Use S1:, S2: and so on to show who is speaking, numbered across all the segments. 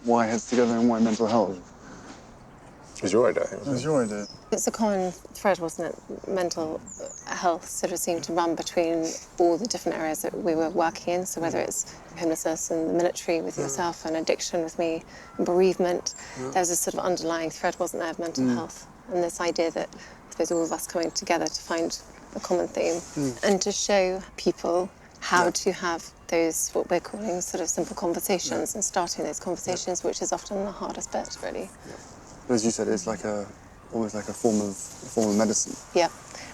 S1: why heads together and why mental health?
S2: It was your idea, I think.
S1: It was your idea.
S3: It's a common thread, wasn't it? Mental health sort of seemed to run between all the different areas that we were working in. So whether it's homelessness and the military with yourself and addiction with me and bereavement, there's a sort of underlying thread, wasn't there, of mental health. And this idea that, I suppose, all of us coming together to find a common theme and to show people how to have those, what we're calling sort of simple conversations and starting those conversations, which is often the hardest bit, really.
S1: But as you said, it's like almost like a form of medicine.
S3: Yeah.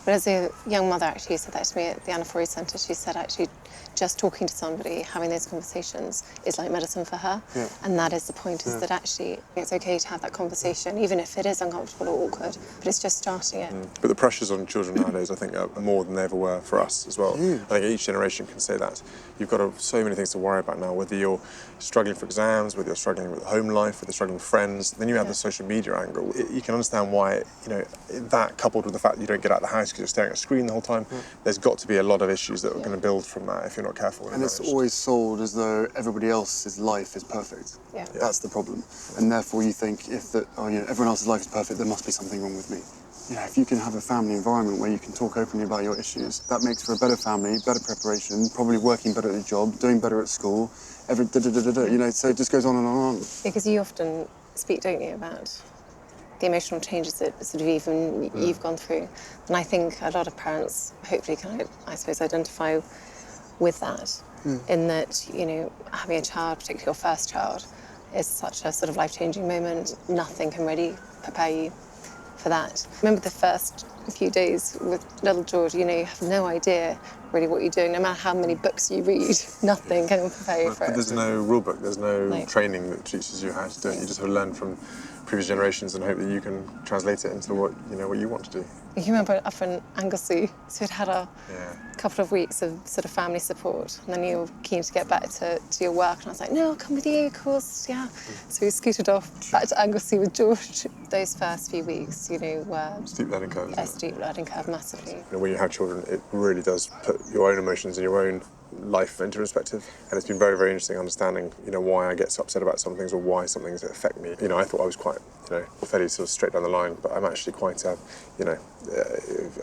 S3: But as a young mother actually said that to me at the Anna Forey Centre, she said actually just talking to somebody, having those conversations is like medicine for her.
S1: Yeah.
S3: And that is the point, is that actually it's okay to have that conversation, even if it is uncomfortable or awkward, but it's just starting it.
S2: But the pressures on children nowadays, I think, are more than they ever were for us as well.
S1: Huge.
S2: I think each generation can say that. You've got so many things to worry about now, whether you're struggling for exams, whether you're struggling with home life, whether you're struggling with friends. Then you have the social media angle. You can understand why, that coupled with the fact that you don't get out of the house because you're staring at a screen the whole time, there's got to be a lot of issues that are going to build from that if you're not careful.
S1: And it's always sold as though everybody else's life is perfect.
S3: Yeah.
S1: That's the problem. And therefore you think everyone else's life is perfect, there must be something wrong with me. If you can have a family environment where you can talk openly about your issues, that makes for a better family, better preparation, probably working better at a job, doing better at school, so it just goes on and on and on.
S3: Because you often speak, don't you, about the emotional changes that sort of even you've gone through. And I think a lot of parents hopefully can, I suppose, identify with that, in that, having a child, particularly your first child, is such a sort of life-changing moment. Nothing can really prepare you for that. Remember the first few days with little George, you have no idea really what you're doing. No matter how many books you read, nothing can prepare you for it.
S2: There's no rule book, there's no training that teaches you how to do it. You just have to learn from previous generations and hope that you can translate it into what you want to do.
S3: You remember up in Anglesey, so we'd had a couple of weeks of sort of family support, and then you were keen to get back to your work, and I was like, no, I'll come with you, of course, yeah. So we scooted off back to Anglesey with George. Those first few weeks, were
S2: Steep learning curve.
S3: A steep learning curve, massively.
S2: When you have children, it really does put your own emotions and your own life into perspective, and it's been very, very interesting understanding, why I get so upset about some things or why some things affect me. I thought I was quite, fairly sort of straight down the line, but I'm actually quite, I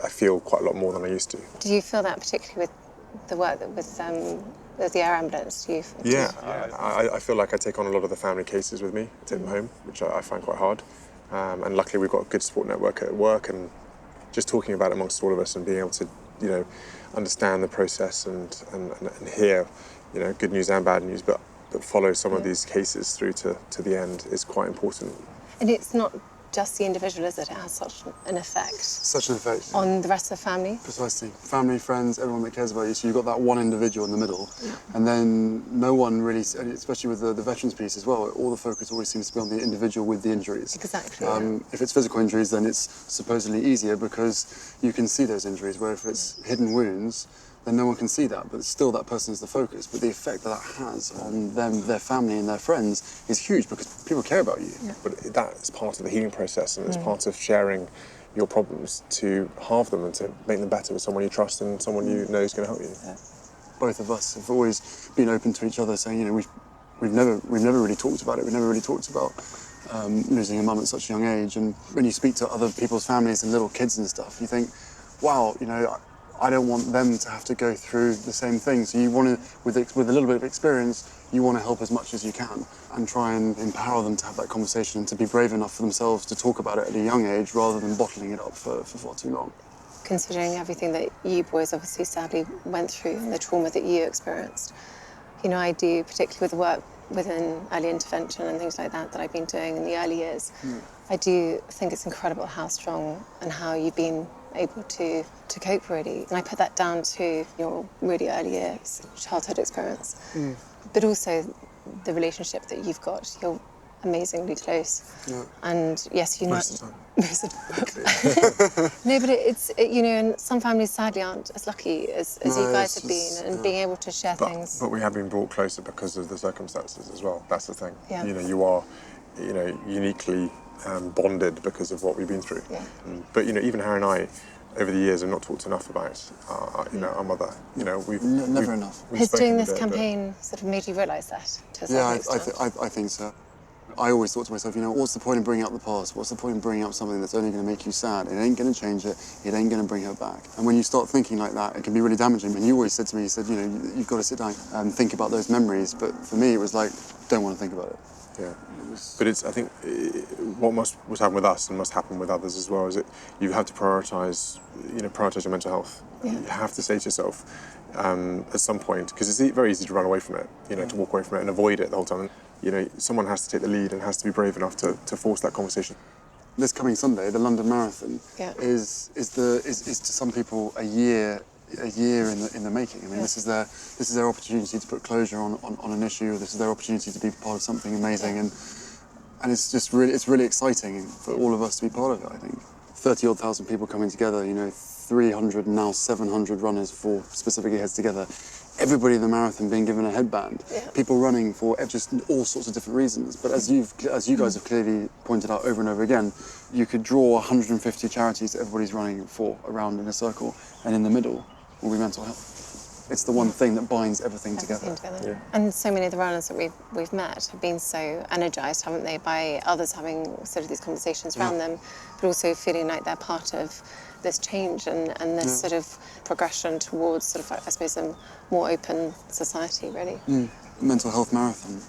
S2: feel quite a lot more than I used to.
S3: Do you feel that particularly with the work with the air ambulance?
S2: I feel like I take on a lot of the family cases with me, take them home, which I find quite hard. And luckily we've got a good support network at work, and just talking about it amongst all of us and being able to, understand the process and hear, good news and bad news, but follow some of these cases through to the end is quite important.
S3: And it's not just the individual, is it? It has such an effect.
S1: Such an effect.
S3: On the rest of the family?
S1: Precisely. Family, friends, everyone that cares about you. So you've got that one individual in the middle. And then no one really, especially with the veterans piece as well, all the focus always seems to be on the individual with the injuries.
S3: Exactly.
S1: If it's physical injuries, then it's supposedly easier because you can see those injuries, where if it's hidden wounds, then no one can see that, but still that person is the focus. But the effect that has on them, their family and their friends is huge because people care about you.
S3: Yeah.
S2: But that is part of the healing process, and it's part of sharing your problems to halve them and to make them better with someone you trust and someone you know is going to help you.
S1: Yeah. Both of us have always been open to each other, saying, we've never really talked about it. We've never really talked about losing a mum at such a young age. And when you speak to other people's families and little kids and stuff, you think, wow, I don't want them to have to go through the same thing. So you want to, with a little bit of experience, you want to help as much as you can and try and empower them to have that conversation and to be brave enough for themselves to talk about it at a young age rather than bottling it up for far too long.
S3: Considering everything that you boys obviously sadly went through and the trauma that you experienced, I do, particularly with the work within early intervention and things like that I've been doing in the early years, I do think it's incredible how strong and how you've been able to cope, really. And I put that down to your really early years, childhood experience. But also the relationship that you've got. You're amazingly close. Yeah. And yes,
S2: Most of the time.
S3: Most of the time. No, but and some families sadly aren't as lucky as you guys have been, and being able to share things.
S2: But we have been brought closer because of the circumstances as well. That's the thing.
S3: Yeah.
S2: You are, uniquely bonded because of what we've been through.
S3: Yeah.
S2: But even Harry and I, over the years, have not talked enough about our mother. We've
S1: enough.
S3: Has doing this campaign sort of made you realise that to a certain extent?
S1: I think so. I always thought to myself, you know, what's the point in bringing up the past? What's the point in bringing up something that's only going to make you sad? It ain't going to change it. It ain't going to bring her back. And when you start thinking like that, it can be really damaging. And you always said to me, you said, you know, you've got to sit down and think about those memories. But for me, it was like, don't want to think about it.
S2: Yeah, but I think what must happen with us and must happen with others as well is that you have to prioritise your mental health.
S3: Yeah.
S2: You have to say to yourself at some point, because it's very easy to run away from it, to walk away from it and avoid it the whole time. You know, someone has to take the lead and has to be brave enough to force that conversation.
S1: This coming Sunday, the London Marathon
S3: Yeah.
S1: is to some people a year in the making. I mean, this is their opportunity to put closure on an issue. This is their opportunity to be part of something amazing, and it's just really exciting for all of us to be part of it. I think 30-odd thousand people coming together. You know, 300 and now 700 runners for specifically heads together. Everybody in the marathon being given a headband. Yeah. People running for just all sorts of different reasons. But as you guys have clearly pointed out over and over again, you could draw 150 charities that everybody's running for around in a circle, and in the middle will be mental health. It's the one thing that binds everything together.
S3: Yeah. And so many of the runners that we've met have been so energised, haven't they, by others having sort of these conversations around them, but also feeling like they're part of this change and this sort of progression towards sort of, I suppose, a more open society, really.
S1: Mental health marathon.